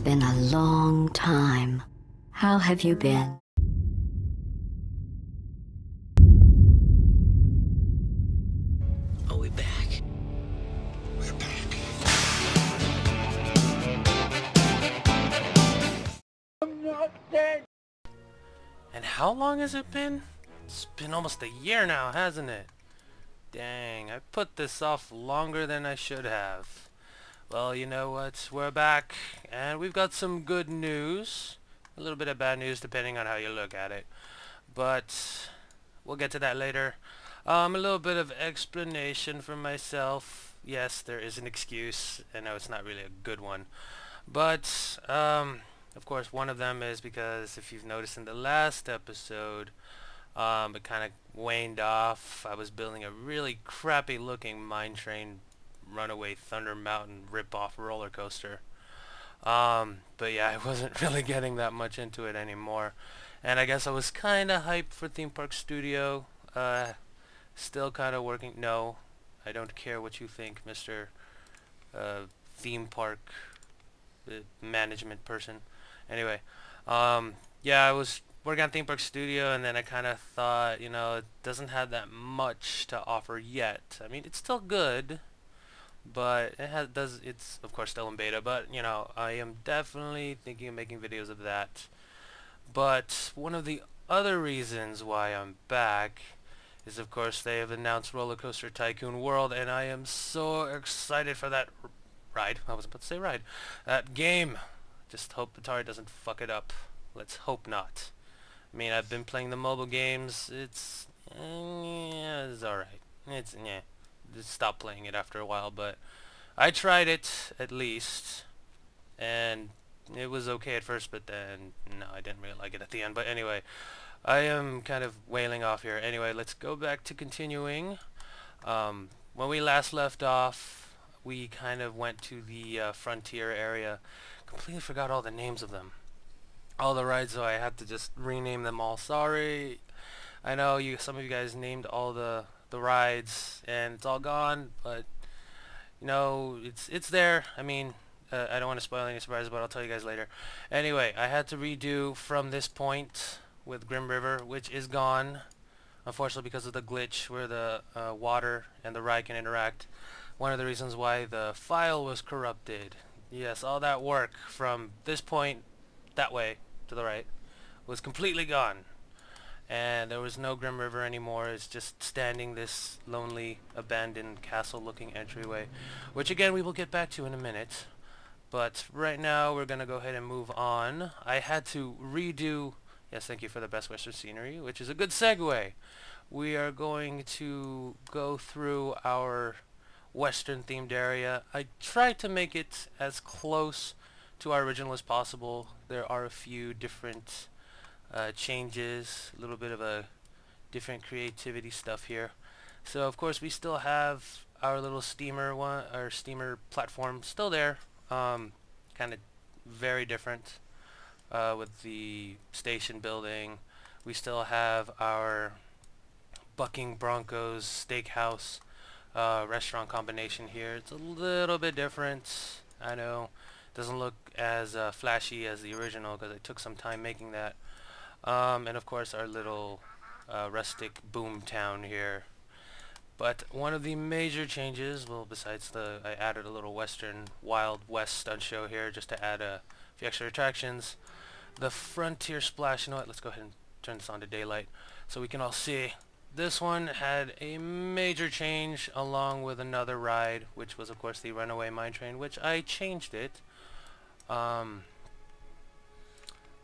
been a long time. How have you been? Are we back? We're back. I'm not dead. And how long has it been? It's been almost a year now, hasn't it? Dang, I put this off longer than I should have. Well, you know what? We're back, and we've got some good news. A little bit of bad news, depending on how you look at it. But we'll get to that later. A little bit of explanation for myself. Yes, there is an excuse. I know it's not really a good one. But, of course, one of them is because if you've noticed in the last episode, it kind of waned off. I was building a really crappy looking mine train runaway Thunder Mountain rip-off roller coaster. But yeah, I wasn't really getting that much into it anymore. And I guess I was kind of hyped for Theme Park Studio. Still kind of working. No, I don't care what you think, Mr. Theme Park management person. Anyway, yeah, I was working on Theme Park Studio, and then I kind of thought, you know, it doesn't have that much to offer yet. I mean, it's still good, but it's of course still in beta, but you know, I am definitely thinking of making videos of that. But one of the other reasons why I'm back is, of course, they have announced Roller Coaster Tycoon World, and I am so excited for that ride. I was about to say ride. That game. Just hope Atari doesn't fuck it up. Let's hope not. I mean, I've been playing the mobile games. It's alright. Yeah. Just stop playing it after a while, but I tried it at least, and it was okay at first, but then no, I didn't really like it at the end. But anyway, I am kind of wailing off here. Anyway, let's go back to continuing. When we last left off, we kind of went to the frontier area. Completely forgot all the names of them. All the rides, so I had to just rename them all. Sorry. I know some of you guys named all the rides, and it's all gone, but you know, it's there. I mean, I don't want to spoil any surprises, but I'll tell you guys later. Anyway, I had to redo from this point with Grim River, which is gone, unfortunately, because of the glitch where the water and the ride can interact. One of the reasons why the file was corrupted. Yes, all that work from this point that way to the right was completely gone. And there was no Grim River anymore. It's just standing this lonely, abandoned, castle-looking entryway, which again we will get back to in a minute. But right now we're gonna go ahead and move on. I had to redo. Yes, thank you for the best Western scenery, which is a good segue. We are going to go through our Western themed area. I tried to make it as close to our original as possible. There are a few different changes, a little bit of a different creativity stuff here. So of course we still have our little steamer our steamer platform still there, kind of very different with the station building. We still have our Bucking Broncos Steakhouse restaurant combination here. It's a little bit different, I know. Doesn't look as flashy as the original because it took some time making that. And of course our little rustic boom town here. But one of the major changes, well, besides I added a little Western Wild West stunt show here just to add a few extra attractions. The Frontier Splash, you know what, let's go ahead and turn this on to daylight so we can all see. This one had a major change along with another ride, which was of course the Runaway Mine Train, which I changed it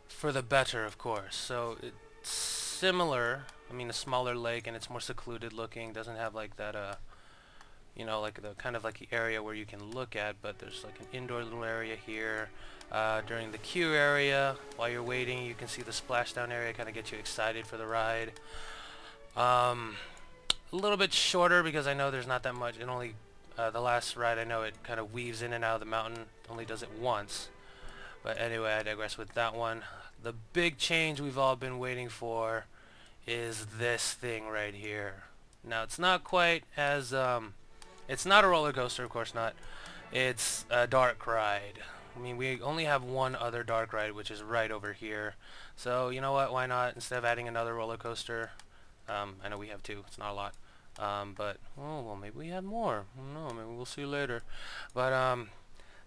for the better, of course. So it's similar, I mean a smaller lake, and it's more secluded looking, doesn't have like that you know, like the kind of like the area where you can look at, but there's like an indoor little area here. During the queue area, while you're waiting, you can see the splashdown area, kind of get you excited for the ride. A little bit shorter because I know there's not that much. It only the last ride, I know it kind of weaves in and out of the mountain, only does it once. But anyway, I digress with that one. The big change we've all been waiting for is this thing right here. Now it's not quite as it's not a roller coaster, of course not. It's a dark ride. I mean, we only have one other dark ride, which is right over here. So, you know what, why not, instead of adding another roller coaster, I know we have two, it's not a lot, but, oh, well, maybe we had more, I don't know, maybe we'll see later. But,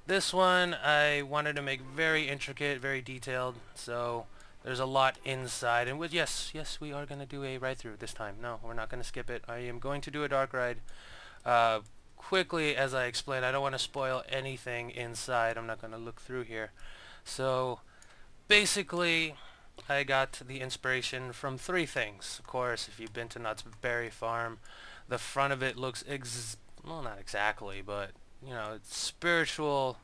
this one, I wanted to make very intricate, very detailed, so there's a lot inside, and with, yes, we are going to do a ride-through this time. No, we're not going to skip it. I am going to do a dark ride. Quickly, as I explained, I don't want to spoil anything inside. I'm not going to look through here. So, basically, I got the inspiration from three things. Of course, if you've been to Knott's Berry Farm, the front of it looks well, not exactly, but you know, it's spiritual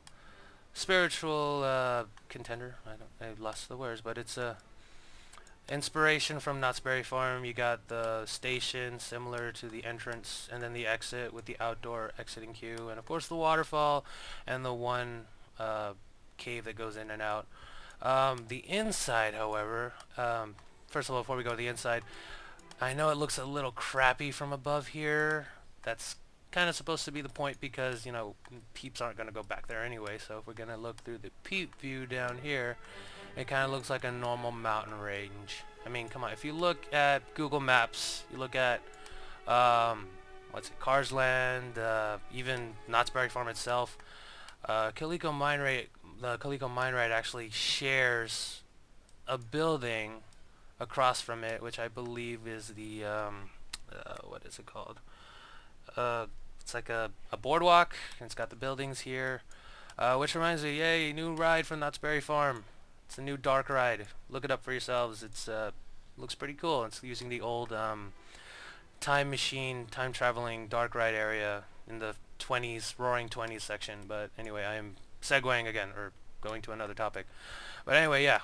contender. I lost the words, but it's a inspiration from Knott's Berry Farm. You got the station similar to the entrance, and then the exit with the outdoor exiting queue, and of course the waterfall and the one cave that goes in and out. The inside, however, first of all, before we go to the inside, I know it looks a little crappy from above here. That's kind of supposed to be the point because, you know, peeps aren't going to go back there anyway, so if we're going to look through the peep view down here, it kind of looks like a normal mountain range. I mean, come on, if you look at Google Maps, you look at, what's it, Cars Land, even Knott's Berry Farm itself, the Coleco Mine Ride actually shares a building across from it, which I believe is the, what is it called? It's like a boardwalk, and it's got the buildings here, which reminds me, yay, new ride from Knott's Berry Farm. It's a new dark ride. Look it up for yourselves. It's looks pretty cool. It's using the old time machine, time traveling dark ride area in the 20s, roaring 20s section. But anyway, I am segueing again, or going to another topic. But anyway, yeah.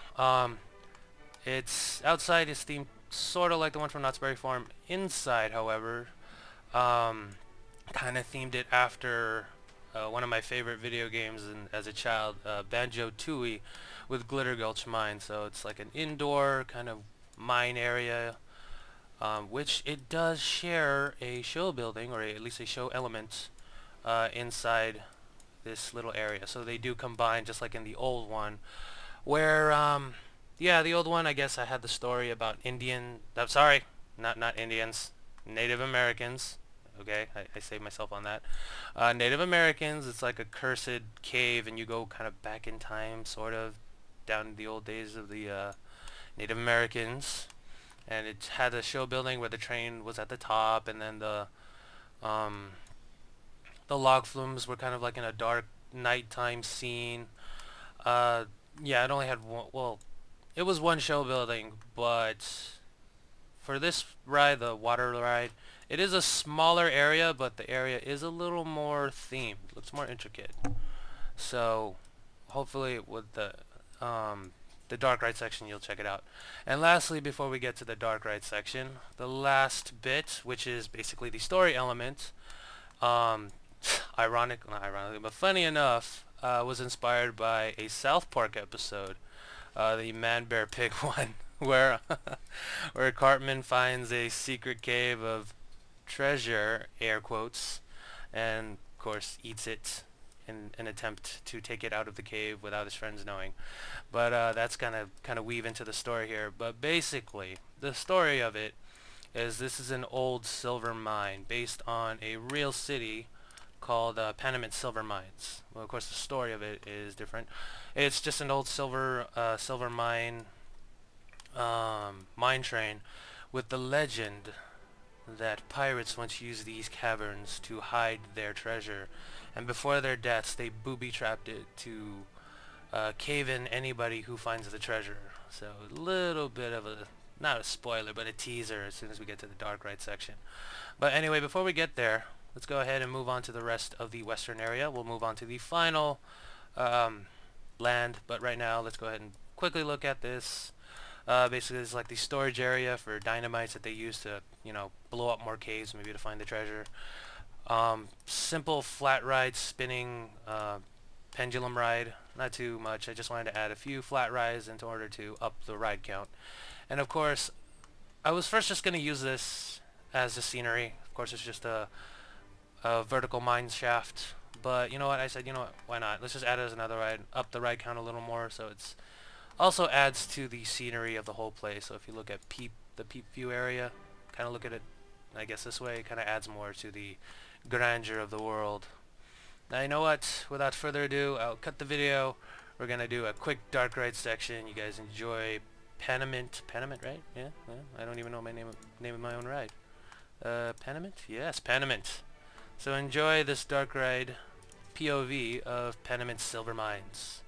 It's outside is themed sort of like the one from Knott's Berry Farm. Inside, however, kind of themed it after one of my favorite video games as a child, Banjo-Tooie with Glitter Gulch Mine. So it's like an indoor kind of mine area, which it does share a show building, or at least a show element, inside this little area. So they do combine, just like in the old one, where, yeah, the old one, I guess I had the story about sorry, not Indians, Native Americans. Okay, I saved myself on that. Native Americans, it's like a cursed cave, and you go kind of back in time, sort of, down in the old days of the Native Americans. And it had a show building where the train was at the top, and then the log flumes were kind of like in a dark nighttime scene. Yeah, it only had one, well, it was one show building, but for this ride, the water ride, it is a smaller area, but the area is a little more themed. It looks more intricate. So hopefully with the dark ride section, you'll check it out. And lastly, before we get to the dark ride section, the last bit, which is basically the story element, not ironically, but funny enough, was inspired by a South Park episode, the Man Bear Pig one, where Cartman finds a secret cave of treasure, air quotes, and of course eats it in an attempt to take it out of the cave without his friends knowing. But that's kind of weave into the story here. But basically, the story of it is this is an old silver mine based on a real city called Panamint Silver Mines. Well, of course, the story of it is different. It's just an old silver mine train with the legend that pirates once used these caverns to hide their treasure, and before their deaths they booby-trapped it to cave in anybody who finds the treasure. So a little bit of a, not a spoiler, but a teaser as soon as we get to the dark ride section. But anyway, before we get there, let's go ahead and move on to the rest of the western area. We'll move on to the final land, but right now let's go ahead and quickly look at this. Basically, it's like the storage area for dynamites that they use to, you know, blow up more caves, maybe to find the treasure. Simple flat ride, spinning pendulum ride, not too much. I just wanted to add a few flat rides in order to up the ride count. And of course, I was first just going to use this as a scenery. Of course, it's just a vertical mine shaft, but you know what? I said, you know what? Why not? Let's just add it as another ride, up the ride count a little more, so it's also adds to the scenery of the whole place. So if you look at the peep view area, kind of look at it, I guess this way, it kind of adds more to the grandeur of the world. Now you know what? Without further ado, I'll cut the video. We're gonna do a quick dark ride section. You guys enjoy Panamint, right? Yeah. I don't even know my name of my own ride. Panamint? Yes, Panamint. So enjoy this dark ride POV of Panamint Silver Mines.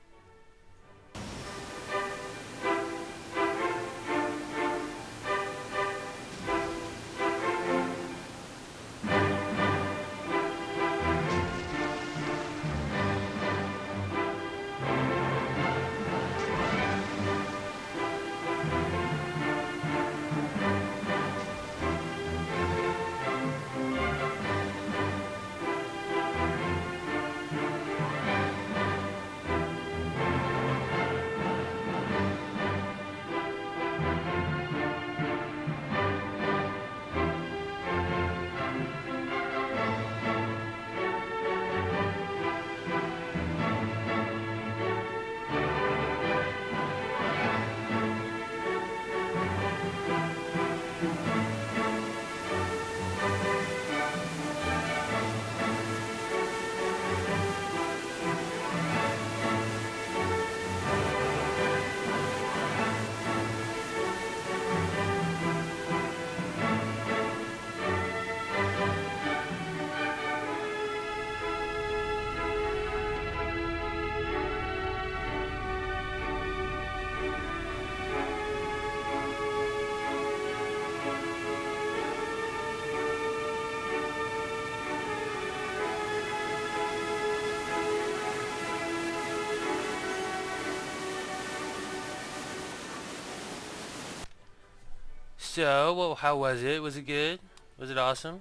So, well, how was it? Was it good? Was it awesome?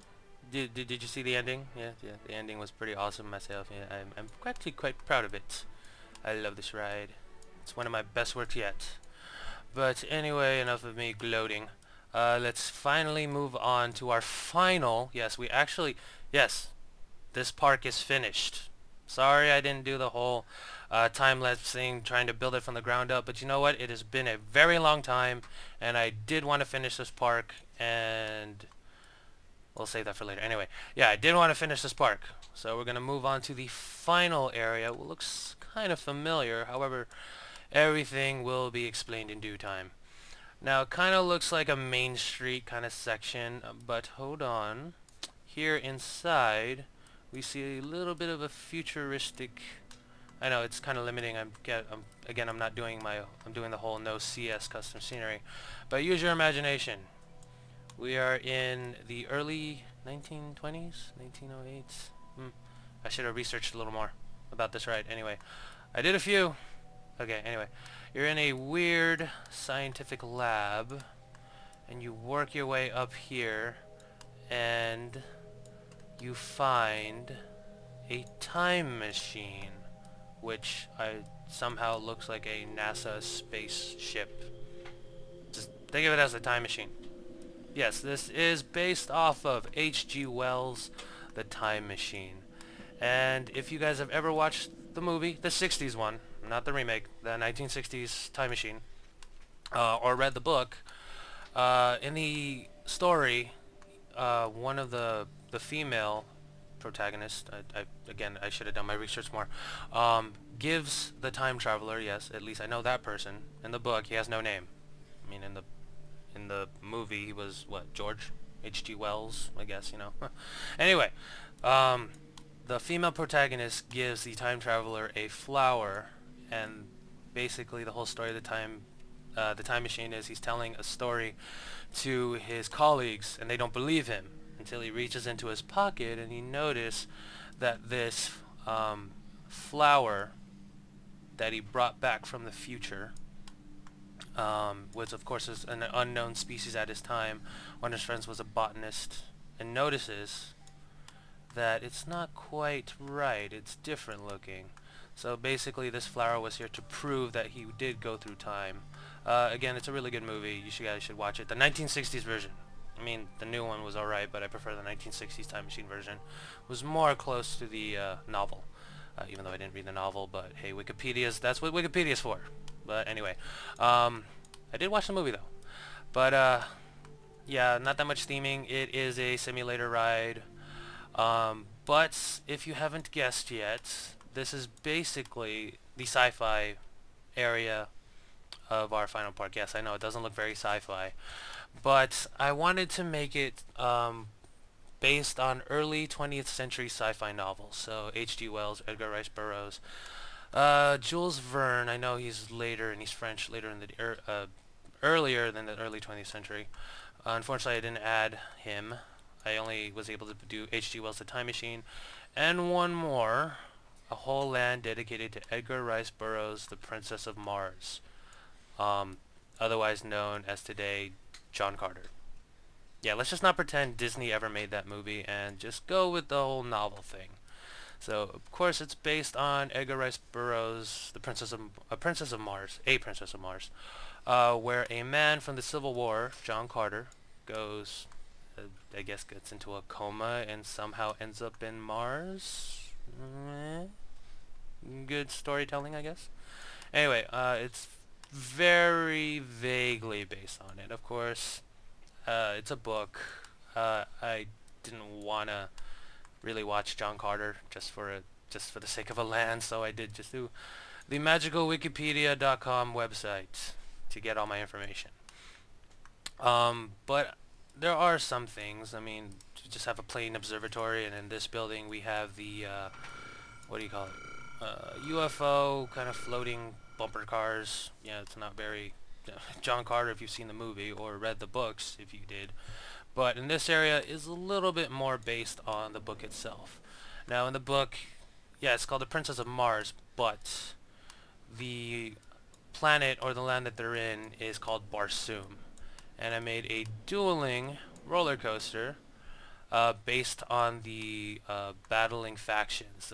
Did you see the ending? Yeah, the ending was pretty awesome myself. Yeah, I'm actually quite proud of it. I love this ride. It's one of my best works yet. But anyway, enough of me gloating. Let's finally move on to our final. Yes, this park is finished. Sorry I didn't do the whole time-lapse thing, trying to build it from the ground up, but you know what? It has been a very long time, and I did want to finish this park, and we'll save that for later. Anyway, yeah, I did want to finish this park, so we're going to move on to the final area. It looks kind of familiar, however, everything will be explained in due time. Now, it kind of looks like a Main Street kind of section, but hold on. Here inside, we see a little bit of a futuristic. I know it's kind of limiting. I'm doing the whole no CS custom scenery, but use your imagination. We are in the early 1920s, 1908s. I should have researched a little more about this ride. Anyway, I did a few. Okay, anyway, you're in a weird scientific lab, and you work your way up here, and you find a time machine, which somehow looks like a NASA spaceship. Just think of it as a time machine. Yes, this is based off of H.G. Wells' The Time Machine. And if you guys have ever watched the movie, the 60s one, not the remake, the 1960s Time Machine, or read the book, in the story, one of the female protagonist, I should have done my research more, gives the time traveler, yes, at least I know that person. In the book, he has no name. I mean, in the movie, he was, what, George H.G. Wells, I guess, you know. Anyway, the female protagonist gives the time traveler a flower, and basically the whole story of the time machine is he's telling a story to his colleagues, and they don't believe him until he reaches into his pocket and he notices that this flower that he brought back from the future, which of course is an unknown species at his time. One of his friends was a botanist, and notices that it's not quite right, it's different looking. So basically this flower was here to prove that he did go through time. Again, it's a really good movie. You guys should watch it. The 1960s version. I mean, the new one was alright, but I prefer the 1960s Time Machine version. It was more close to the novel, even though I didn't read the novel. But hey, that's what Wikipedia's for. But anyway, I did watch the movie though. But yeah, not that much theming. It is a simulator ride. But if you haven't guessed yet, this is basically the sci-fi area of our final park. Yes, I know it doesn't look very sci-fi, but I wanted to make it based on early 20th century sci-fi novels. So H.G. Wells, Edgar Rice Burroughs, Jules Verne. I know he's later and he's French, later in the earlier than the early 20th century. Unfortunately, I didn't add him. I only was able to do H.G. Wells' The Time Machine, and one more, a whole land dedicated to Edgar Rice Burroughs' The Princess of Mars, otherwise known as today John Carter. Yeah, let's just not pretend Disney ever made that movie and just go with the whole novel thing. So, of course, it's based on Edgar Rice Burroughs' The Princess of Mars, A Princess of Mars, where a man from the Civil War, John Carter, goes, I guess, gets into a coma and somehow ends up in Mars. Good storytelling, I guess. Anyway, it's very vaguely based on it. Of course, it's a book. I didn't wanna really watch John Carter just for the sake of a land, so I did just do the magicalwikipedia.com website to get all my information. But there are some things. I mean, you just have a plain observatory, and in this building we have the what do you call it? UFO kind of floating bumper cars. Yeah, it's not very John Carter if you've seen the movie or read the books if you did. But in this area is a little bit more based on the book itself. Now in the book, yeah, it's called The Princess of Mars, but the planet or the land that they're in is called Barsoom. And I made a dueling roller coaster based on the battling factions.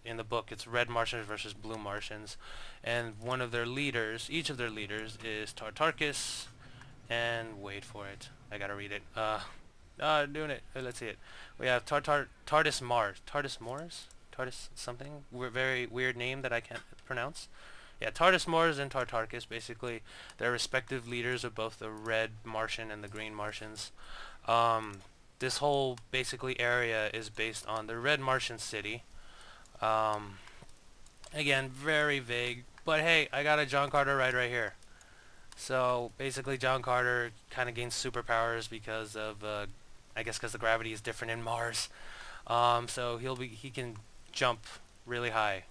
In the book, it's Red Martians versus Blue Martians, and one of their leaders, each of their leaders, is Tartarchus, and wait for it, I gotta read it. Doing it. Let's see it. We have Tardis Mars, Tardis something. Very weird name that I can't pronounce. Yeah, Tardis Mars and Tartarchus, basically, they're respective leaders of both the Red Martian and the Green Martians. This whole, basically, area is based on the Red Martian city. Again, very vague, but hey, I got a John Carter ride right here. So, basically, John Carter kind of gains superpowers because of, I guess because the gravity is different in Mars. So he can jump really high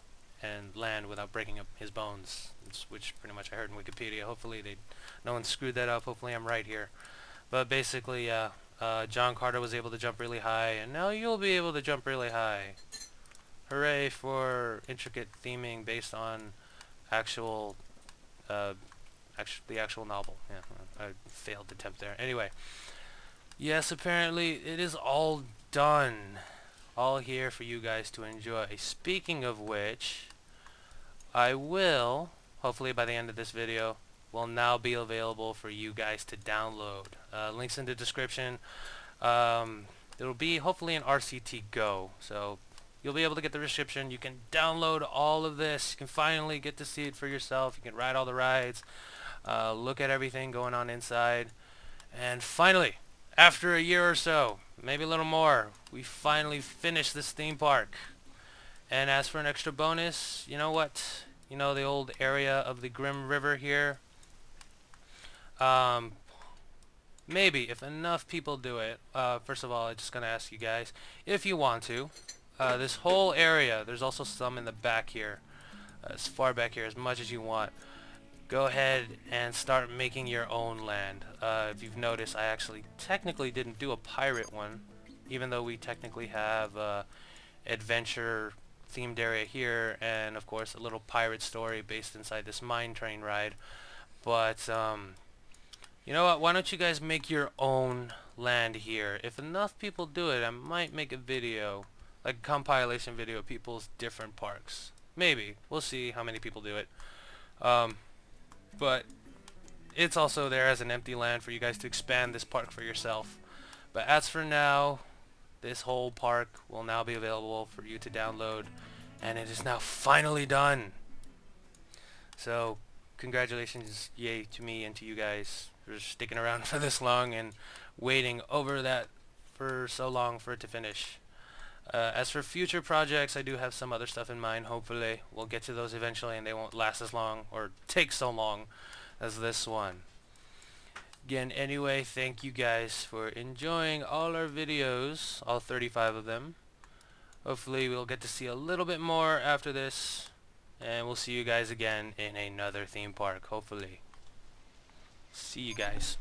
and land without breaking up his bones, which pretty much I heard in Wikipedia. Hopefully no one screwed that up. Hopefully I'm right here. But basically, John Carter was able to jump really high, and now you'll be able to jump really high. Hooray for intricate theming based on actual, the actual novel. Yeah, I failed attempt there. Anyway, yes, apparently it is all done. All here for you guys to enjoy. Speaking of which, I will, hopefully by the end of this video, will now be available for you guys to download. Links in the description. It'll be hopefully an RCT Go, so you'll be able to get the description. You can download all of this. You can finally get to see it for yourself. You can ride all the rides, look at everything going on inside, and finally, after a year or so, maybe a little more, we finally finished this theme park. And as for an extra bonus, you know what? You know the old area of the Grim River here? Maybe, if enough people do it, first of all, I'm just going to ask you guys, if you want to, this whole area, there's also some in the back here, as far back here, as much as you want. Go ahead and start making your own land. If you've noticed, I actually technically didn't do a pirate one, even though we technically have adventure themed area here, and of course a little pirate story based inside this mine train ride. But you know what, why don't you guys make your own land here? If enough people do it, I might make a video, like a compilation video of people's different parks. Maybe. We'll see how many people do it. But it's also there as an empty land for you guys to expand this park for yourself. But as for now, this whole park will now be available for you to download, and it is now finally done. So congratulations, yay to me and to you guys for sticking around for this long and waiting over that for so long for it to finish. As for future projects, I do have some other stuff in mind. Hopefully we'll get to those eventually and they won't last as long or take so long as this one. Again, anyway, thank you guys for enjoying all our videos, all 35 of them. Hopefully we'll get to see a little bit more after this, and we'll see you guys again in another theme park, hopefully. See you guys.